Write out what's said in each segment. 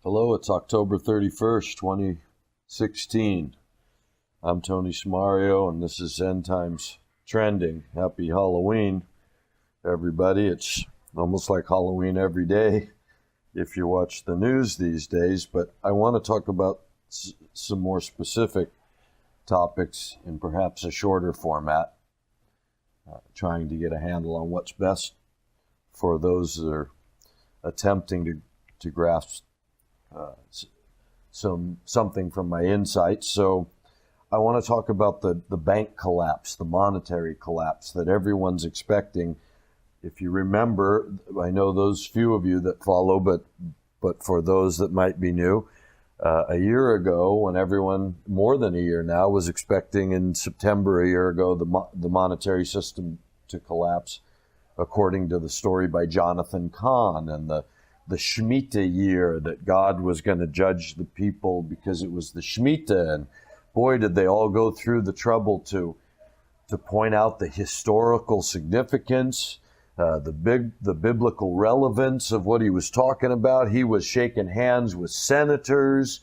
Hello, it's October 31st, 2016. I'm Tony Smario, and this is End Times Trending. Happy Halloween, everybody. It's almost like Halloween every day if you watch the news these days, but I want to talk about some more specific topics in perhaps a shorter format, trying to get a handle on what's best for those that are attempting to grasp something from my insights. So I want to talk about the bank collapse, the monetary collapse that everyone's expecting. If you remember, I know those few of you that follow, but for those that might be new, a year ago, when everyone, more than a year now, was expecting in September a year ago the monetary system to collapse, according to the story by Jonathan Cahn and the Shemitah year, that God was going to judge the people because it was the Shemitah. And boy, did they all go through the trouble to point out the historical significance, the biblical relevance of what he was talking about. He was shaking hands with senators.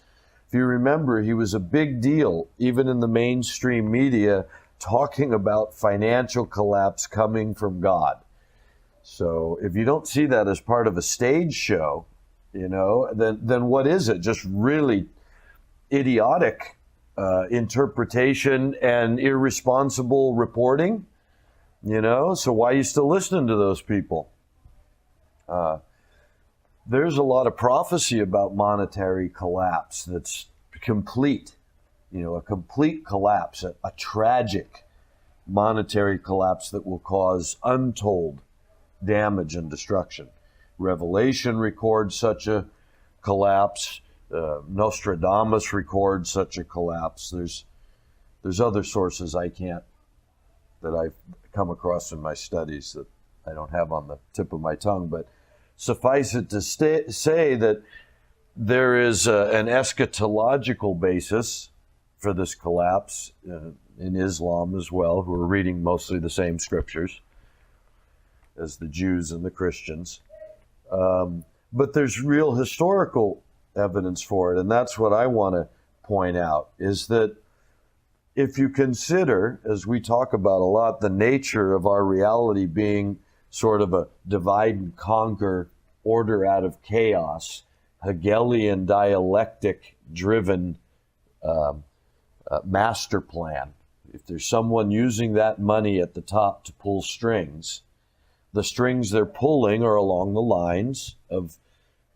If you remember, he was a big deal, even in the mainstream media, talking about financial collapse coming from God. So if you don't see that as part of a stage show, then what is it? Just really idiotic interpretation and irresponsible reporting? So why are you still listening to those people? There's a lot of prophecy about monetary collapse that's complete, a complete collapse, a tragic monetary collapse that will cause untold damage and destruction. Revelation records such a collapse. Nostradamus records such a collapse. There's other sources that I've come across in my studies that I don't have on the tip of my tongue, but suffice it to say that there is an eschatological basis for this collapse in Islam as well, who are reading mostly the same scriptures as the Jews and the Christians. But there's real historical evidence for it, and that's what I want to point out, is that if you consider, as we talk about a lot, the nature of our reality being sort of a divide and conquer, order out of chaos, Hegelian dialectic driven master plan. If there's someone using that money at the top to pull strings, the strings they're pulling are along the lines of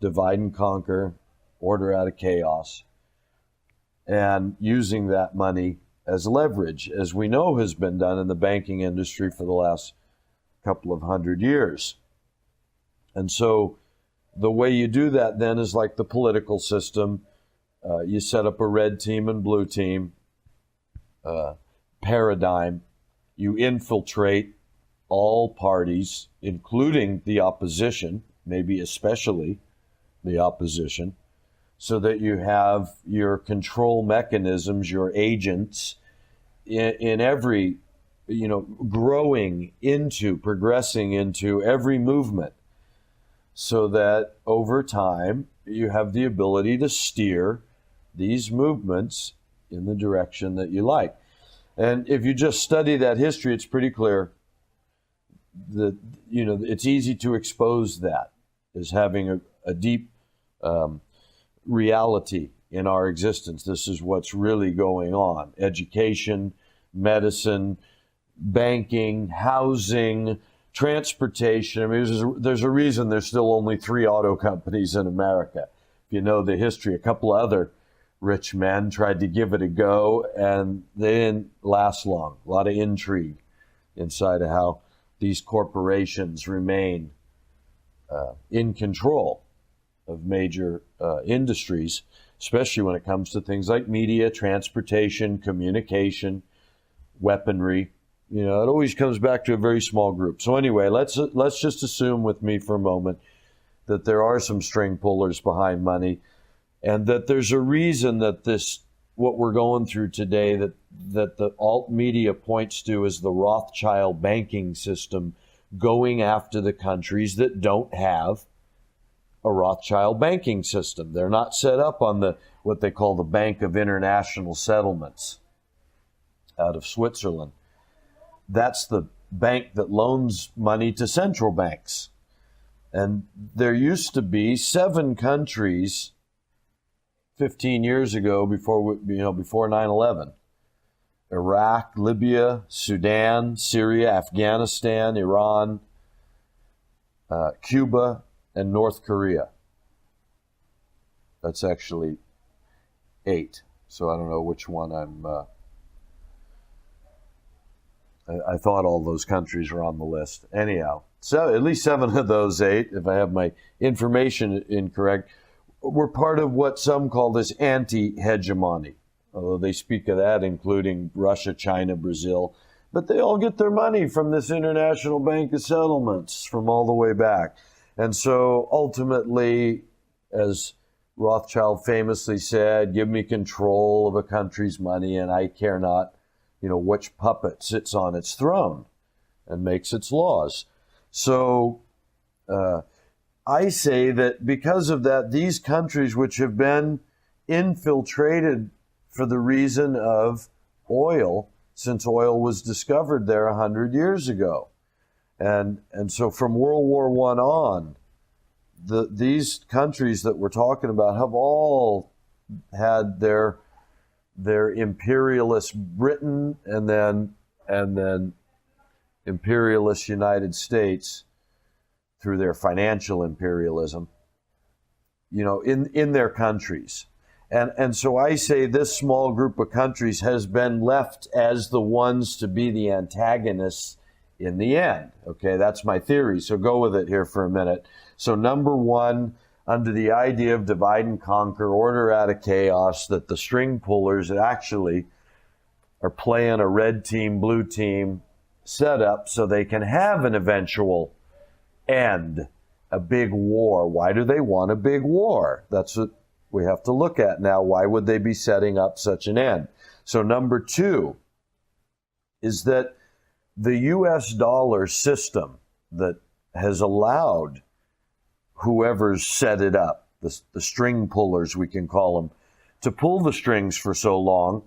divide and conquer, order out of chaos, and using that money as leverage, as we know has been done in the banking industry for the last couple of 100 years. And so the way you do that then is like the political system. You set up a red team and blue team paradigm. You infiltrate all parties, including the opposition, maybe especially the opposition, so that you have your control mechanisms, your agents in every, progressing into every movement, so that over time you have the ability to steer these movements in the direction that you like. And if you just study that history, it's pretty clear that, it's easy to expose that as having a deep reality in our existence. This is what's really going on. Education, medicine, banking, housing, transportation. I mean, there's a reason there's still only 3 auto companies in America. If you know the history, a couple of other rich men tried to give it a go, and they didn't last long. A lot of intrigue inside of how these corporations remain in control of major industries, especially when it comes to things like media, transportation, communication, weaponry. It always comes back to a very small group. So anyway, let's just assume with me for a moment that there are some string pullers behind money, and that there's a reason that what we're going through today, that the alt media points to as the Rothschild banking system going after the countries that don't have a Rothschild banking system. They're not set up on what they call the Bank of International Settlements out of Switzerland. That's the bank that loans money to central banks. And there used to be 7 countries 15 years ago before 9/11. Iraq, Libya, Sudan, Syria, Afghanistan, Iran, Cuba, and North Korea. That's actually 8. So I don't know which one I thought all those countries were on the list. Anyhow, so at least 7 of those 8, if I have my information incorrect, were part of what some call this anti-hegemony. Although they speak of that, including Russia, China, Brazil. But they all get their money from this International Bank of Settlements from all the way back. And so ultimately, as Rothschild famously said, give me control of a country's money and I care not, which puppet sits on its throne and makes its laws. So I say that because of that, these countries which have been infiltrated for the reason of oil, since oil was discovered there 100 years ago. And so from World War I on, these countries that we're talking about have all had their imperialist Britain and then imperialist United States through their financial imperialism, in their countries. And so I say this small group of countries has been left as the ones to be the antagonists in the end. Okay, that's my theory. So go with it here for a minute. So number 1, under the idea of divide and conquer, order out of chaos, that the string pullers actually are playing a red team, blue team setup so they can have an eventual end, a big war. Why do they want a big war? That's what we have to look at now. Why would they be setting up such an end? So number 2 is that the US dollar system that has allowed whoever's set it up, the string pullers we can call them, to pull the strings for so long,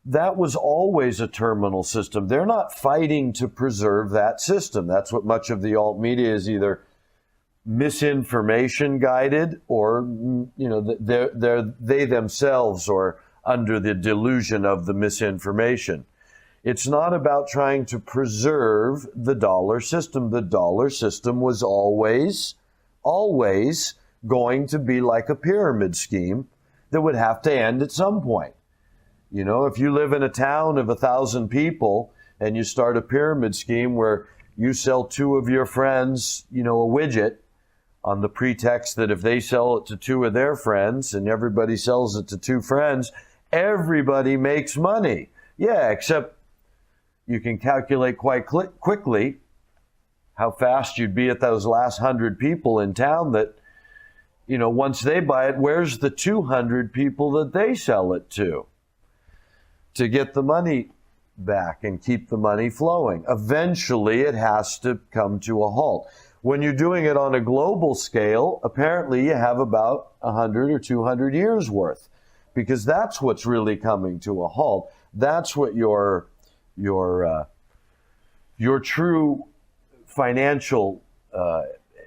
that was always a terminal system. They're not fighting to preserve that system. That's what much of the alt media is either misinformation guided or, they themselves are under the delusion of the misinformation. It's not about trying to preserve the dollar system. The dollar system was always going to be like a pyramid scheme that would have to end at some point. If you live in a town of 1,000 people and you start a pyramid scheme where you sell 2 of your friends, a widget, on the pretext that if they sell it to 2 of their friends and everybody sells it to 2 friends, everybody makes money. Yeah, except you can calculate quite quickly how fast you'd be at those last 100 people in town that, once they buy it, where's the 200 people that they sell it to get the money back and keep the money flowing? Eventually, it has to come to a halt. When you're doing it on a global scale, apparently you have about 100 or 200 years worth, because that's what's really coming to a halt. That's what your true financial,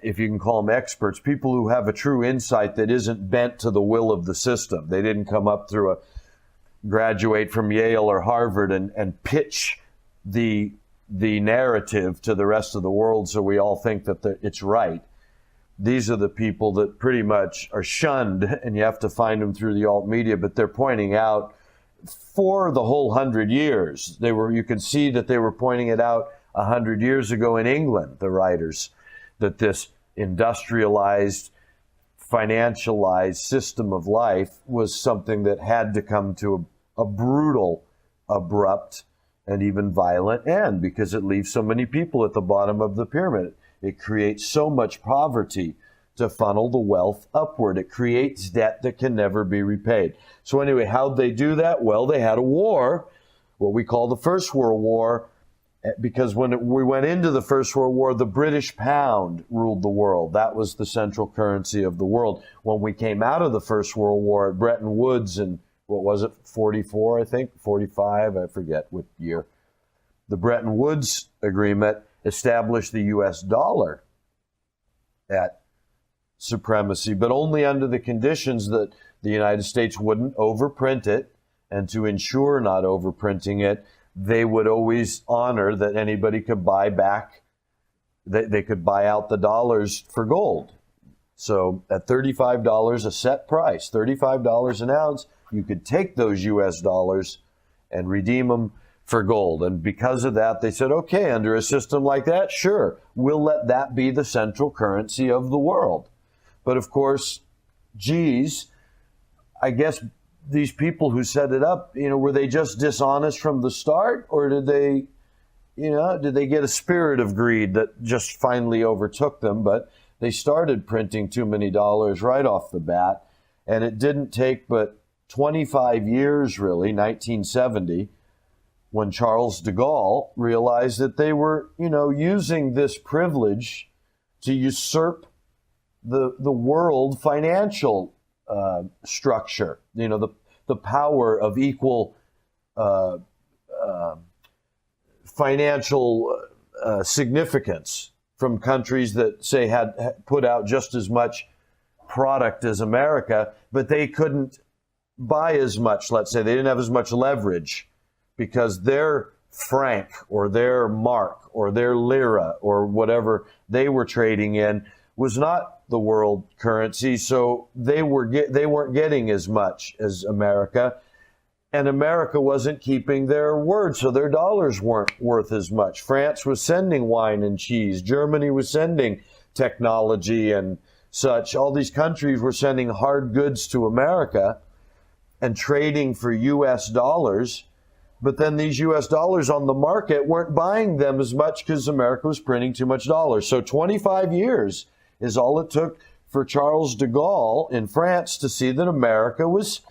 if you can call them experts, people who have a true insight that isn't bent to the will of the system. They didn't come up through graduate from Yale or Harvard and pitch the narrative to the rest of the world so we all think that it's right. These are the people that pretty much are shunned, and you have to find them through the alt media, but they're pointing out for the whole 100 years. You can see that they were pointing it out 100 years ago in England, the writers, that this industrialized, financialized system of life was something that had to come to a brutal, abrupt, and even violent end, because it leaves so many people at the bottom of the pyramid. It creates so much poverty to funnel the wealth upward. It creates debt that can never be repaid. So anyway, how'd they do that? Well, they had a war, what we call the First World War, Because when we went into the First World War, the British pound ruled the world. That was the central currency of the world. When we came out of the First World War at Bretton Woods in, what was it, 44, I think, 45, I forget what year, the Bretton Woods Agreement established the U.S. dollar at supremacy, but only under the conditions that the United States wouldn't overprint it, and to ensure not overprinting it, they would always honor that anybody could buy back, they could buy out the dollars for gold. So at $35 a set price, $35 an ounce, you could take those US dollars and redeem them for gold. And because of that, they said, okay, under a system like that, sure, we'll let that be the central currency of the world. But of course, geez, I guess these people who set it up, were they just dishonest from the start, or did they get a spirit of greed that just finally overtook them? But they started printing too many dollars right off the bat, and it didn't take but 25 years, really, 1970, when Charles de Gaulle realized that they were, using this privilege to usurp the world financial structure, the power of equal financial significance from countries that, say, had put out just as much product as America, but they couldn't buy as much, let's say. They didn't have as much leverage because their franc or their mark or their lira or whatever they were trading in was not the world currency, so they weren't getting as much as America, and America wasn't keeping their word, so their dollars weren't worth as much. France was sending wine and cheese. Germany was sending technology and such. All these countries were sending hard goods to America and trading for U.S. dollars, but then these U.S. dollars on the market weren't buying them as much because America was printing too much dollars. So 25 years is all it took for Charles de Gaulle in France to see that America was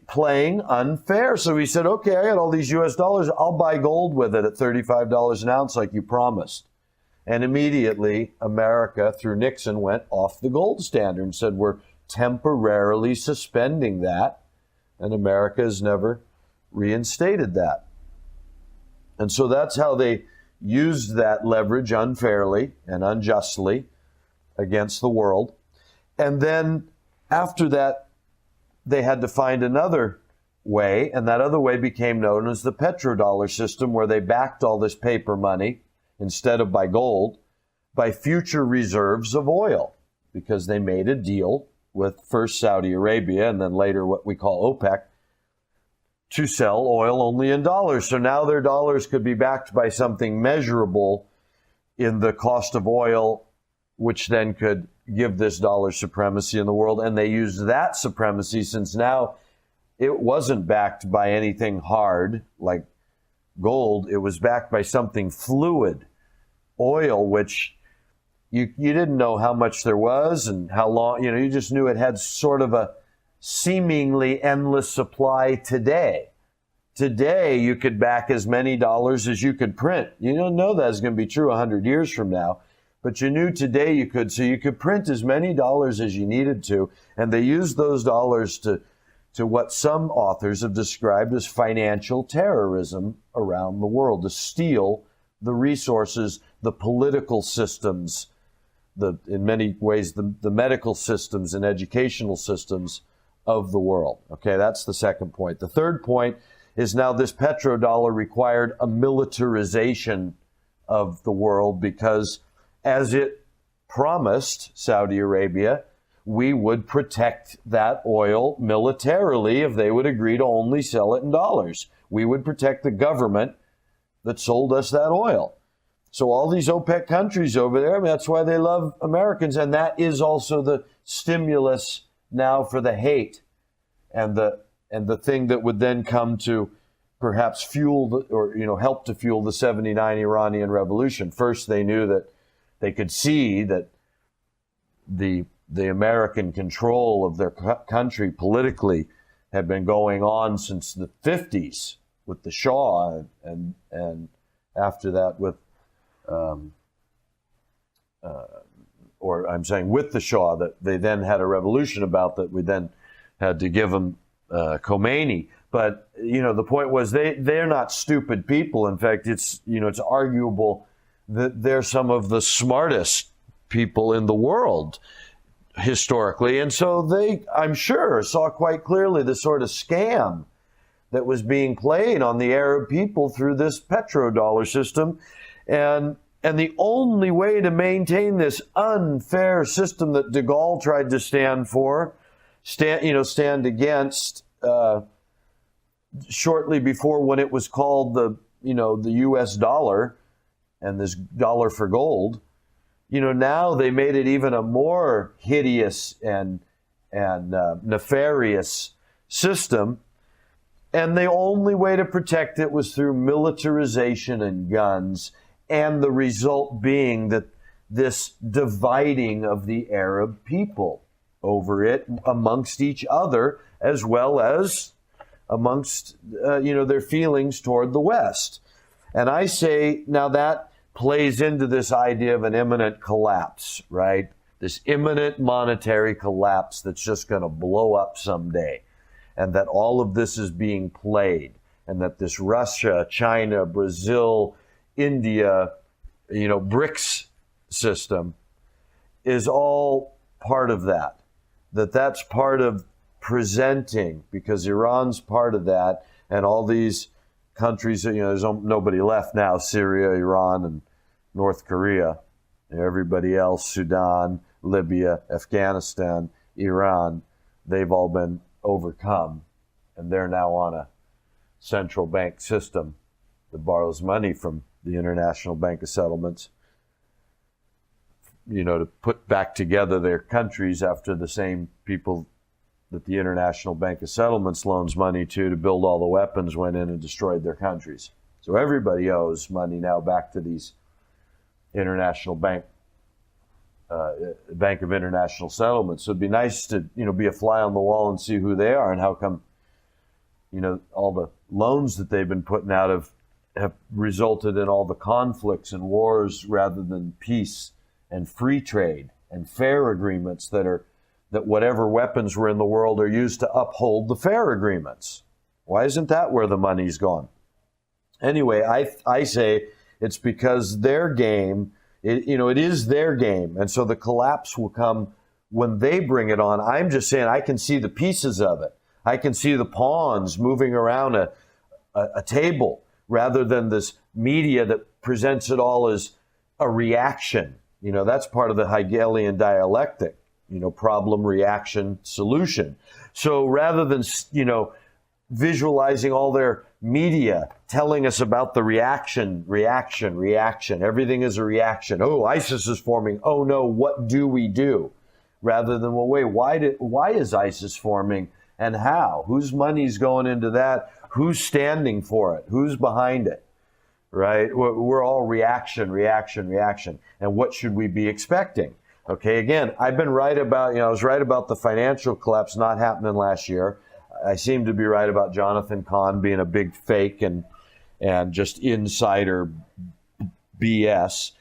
playing unfair. So he said, okay, I got all these US dollars, I'll buy gold with it at $35 an ounce like you promised. And immediately America, through Nixon, went off the gold standard and said, we're temporarily suspending that. And America has never reinstated that. And so that's how they used that leverage unfairly and unjustly against the world. And then after that, they had to find another way, and that other way became known as the petrodollar system, where they backed all this paper money, instead of by gold, by future reserves of oil, because they made a deal with first Saudi Arabia and then later what we call OPEC to sell oil only in dollars. So now their dollars could be backed by something measurable in the cost of oil, which then could give this dollar supremacy in the world. And they used that supremacy, since now it wasn't backed by anything hard like gold. It was backed by something fluid, oil, which you didn't know how much there was and how long. You just knew it had sort of a seemingly endless supply today. Today, you could back as many dollars as you could print. You don't know that's going to be true 100 years from now. But you knew today you could. So you could print as many dollars as you needed to. And they used those dollars to what some authors have described as financial terrorism around the world, to steal the resources, the political systems, in many ways, the medical systems and educational systems of the world. Okay, that's the second point. The third point is now this petrodollar required a militarization of the world, because as it promised Saudi Arabia, we would protect that oil militarily if they would agree to only sell it in dollars. We would protect the government that sold us that oil. So all these OPEC countries over there, that's why they love Americans. And that is also the stimulus now for the hate and the thing that would then come to perhaps fuel help to fuel the 79 Iranian revolution. First, they knew that they could see that the American control of their country politically had been going on since the 50s with the Shah and after that with, or I'm saying with the Shah, that they then had a revolution about, that we then had to give them Khomeini. But, the point was they're not stupid people. In fact, it's arguable that they're some of the smartest people in the world historically. And so they, I'm sure, saw quite clearly the sort of scam that was being played on the Arab people through this petrodollar system. And the only way to maintain this unfair system that de Gaulle tried to stand against, shortly before, when it was called the U.S. dollar and this dollar for gold, now they made it even a more hideous and nefarious system. And the only way to protect it was through militarization and guns, and the result being that this dividing of the Arab people over it amongst each other, as well as amongst their feelings toward the West. And I say, now that plays into this idea of an imminent collapse, right? This imminent monetary collapse that's just going to blow up someday. And that all of this is being played. And that this Russia, China, Brazil, India, BRICS system is all part of that. That's part of presenting, because Iran's part of that, and all these countries, there's nobody left now, Syria, Iran, and North Korea. Everybody else, Sudan, Libya, Afghanistan, Iran, they've all been overcome, and they're now on a central bank system that borrows money from the International Bank of Settlements, to put back together their countries after the same people that the International Bank of Settlements loans money to build all the weapons went in and destroyed their countries. So everybody owes money now back to these International Bank of International Settlements. So it'd be nice to, be a fly on the wall and see who they are, and how come, all the loans that they've been putting out have resulted in all the conflicts and wars, rather than peace and free trade and fair agreements that whatever weapons were in the world are used to uphold the fair agreements. Why isn't that where the money's gone? Anyway, I say it's because their game, it is their game. And so the collapse will come when they bring it on. I'm just saying, I can see the pieces of it. I can see the pawns moving around a table, rather than this media that presents it all as a reaction. That's part of the Hegelian dialectic. Problem, reaction, solution. So rather than, visualizing all their media telling us about the reaction, everything is a reaction. Oh, ISIS is forming. Oh no, what do we do? Rather than, well, wait, why is ISIS forming, and how? Whose money's going into that? Who's standing for it? Who's behind it? Right? We're all reaction. And what should we be expecting? Okay, again, I've been right about, I was right about the financial collapse not happening last year. I seem to be right about Jonathan Kahn being a big fake and just insider BS.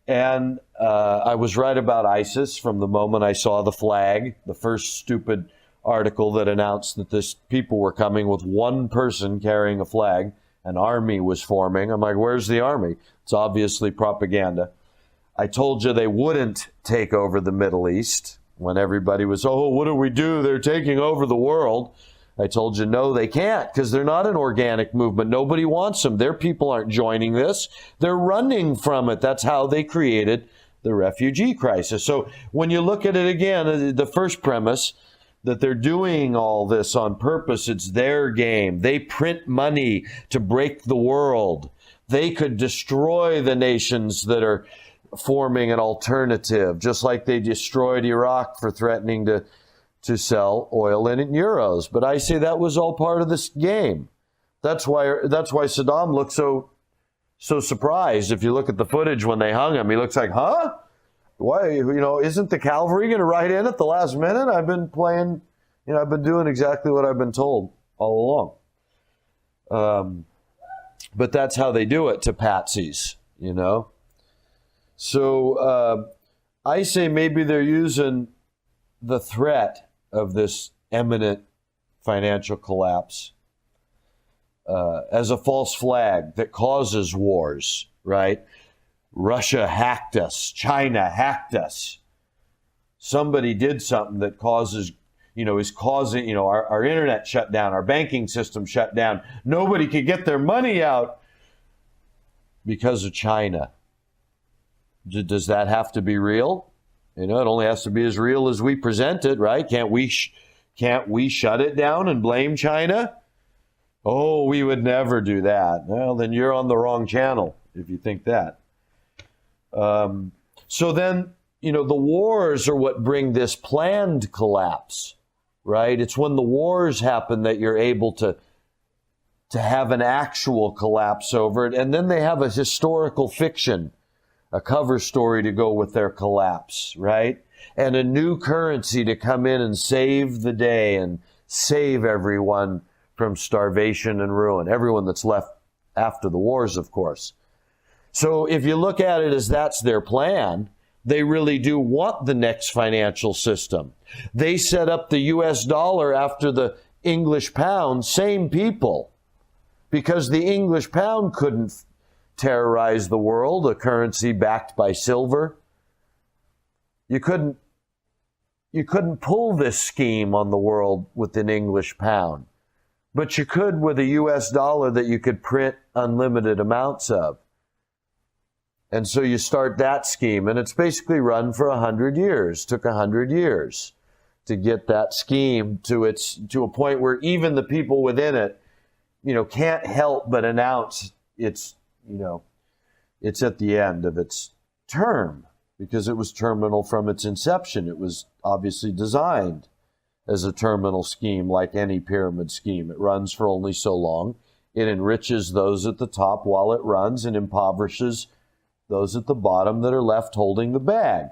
And I was right about ISIS from the moment I saw the flag, the first stupid article that announced that people were coming with one person carrying a flag. An army was forming. I'm like, where's the army? It's obviously propaganda. I told you they wouldn't take over the Middle East when everybody was, oh, what do we do? They're taking over the world. I told you, no, they can't, because they're not an organic movement. Nobody wants them. Their people aren't joining this. They're running from it. That's how they created the refugee crisis. So when you look at it again, the first premise, that they're doing all this on purpose, it's their game. They print money to break the world. They could destroy the nations that are forming an alternative, just like they destroyed Iraq for threatening to sell oil in euros. But I say that was all part of this game. That's why Saddam looked so surprised. If you look at the footage when they hung him, he looks like, huh? Why, isn't the cavalry going to ride in at the last minute? I've been playing, I've been doing exactly what I've been told all along. But that's how they do it to patsies, you know. So I say maybe they're using the threat of this imminent financial collapse as a false flag that causes wars, right? Russia hacked us. China hacked us. Somebody did something that causes, is causing, our internet shut down, our banking system shut down. Nobody could get their money out because of China. Does that have to be real? It only has to be as real as we present it, right? Can't we shut it down and blame China? Oh, we would never do that. Well, then you're on the wrong channel if you think that. So then, the wars are what bring this planned collapse, right? It's when the wars happen that you're able to have an actual collapse over it. And then they have a historical fiction, a cover story to go with their collapse, right? And a new currency to come in and save the day and save everyone from starvation and ruin. Everyone that's left after the wars, of course. So if you look at it as that's their plan, they really do want the next financial system. They set up the US dollar after the English pound, same people, because the English pound couldn't terrorize the world, a currency backed by silver. You couldn't pull this scheme on the world with an English pound, but you could with a US dollar that you could print unlimited amounts of. And so you start that scheme, and it's basically run for 100 years. Took 100 years to get that scheme to a point where even the people within it, can't help but announce it's at the end of its term, because it was terminal from its inception. It was obviously designed as a terminal scheme, like any pyramid scheme. It runs for only so long. It enriches those at the top while it runs and impoverishes those at the bottom that are left holding the bag.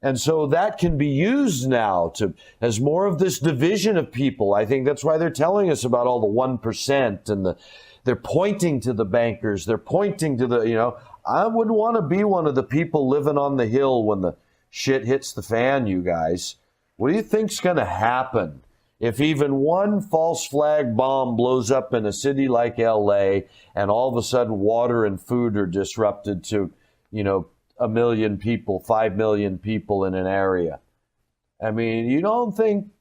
And so that can be used now as more of this division of people. I think that's why they're telling us about all the 1% and they're pointing to the bankers. They're pointing to I wouldn't want to be one of the people living on the hill when the shit hits the fan, you guys. What do you think's going to happen if even one false flag bomb blows up in a city like LA and all of a sudden water and food are disrupted to, 1 million people, 5 million people in an area? I mean, you don't think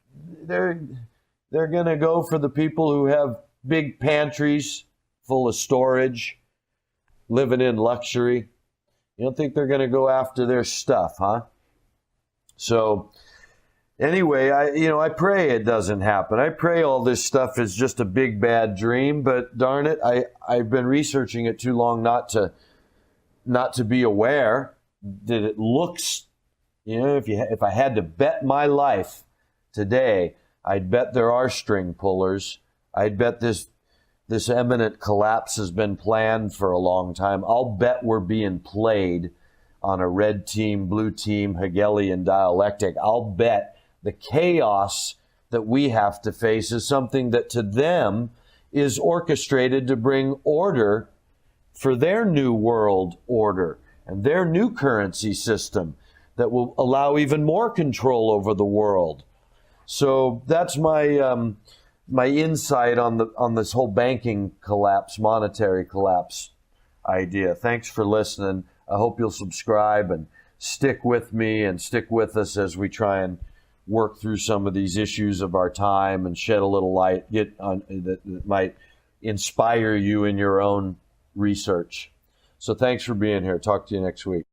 they're going to go for the people who have big pantries full of storage, living in luxury? You don't think they're going to go after their stuff, huh? So anyway, I pray it doesn't happen. I pray all this stuff is just a big bad dream, but darn it, I've been researching it too long not to be aware that it looks, if I had to bet my life today, I'd bet there are string pullers. I'd bet this imminent collapse has been planned for a long time. I'll bet we're being played on a red team, blue team, Hegelian dialectic. I'll bet the chaos that we have to face is something that to them is orchestrated to bring order for their new world order and their new currency system that will allow even more control over the world. So that's my my insight on this whole banking collapse, monetary collapse idea. Thanks for listening. I hope you'll subscribe and stick with me and stick with us as we try and work through some of these issues of our time and shed a little light that might inspire you in your own research. So thanks for being here. Talk to you next week.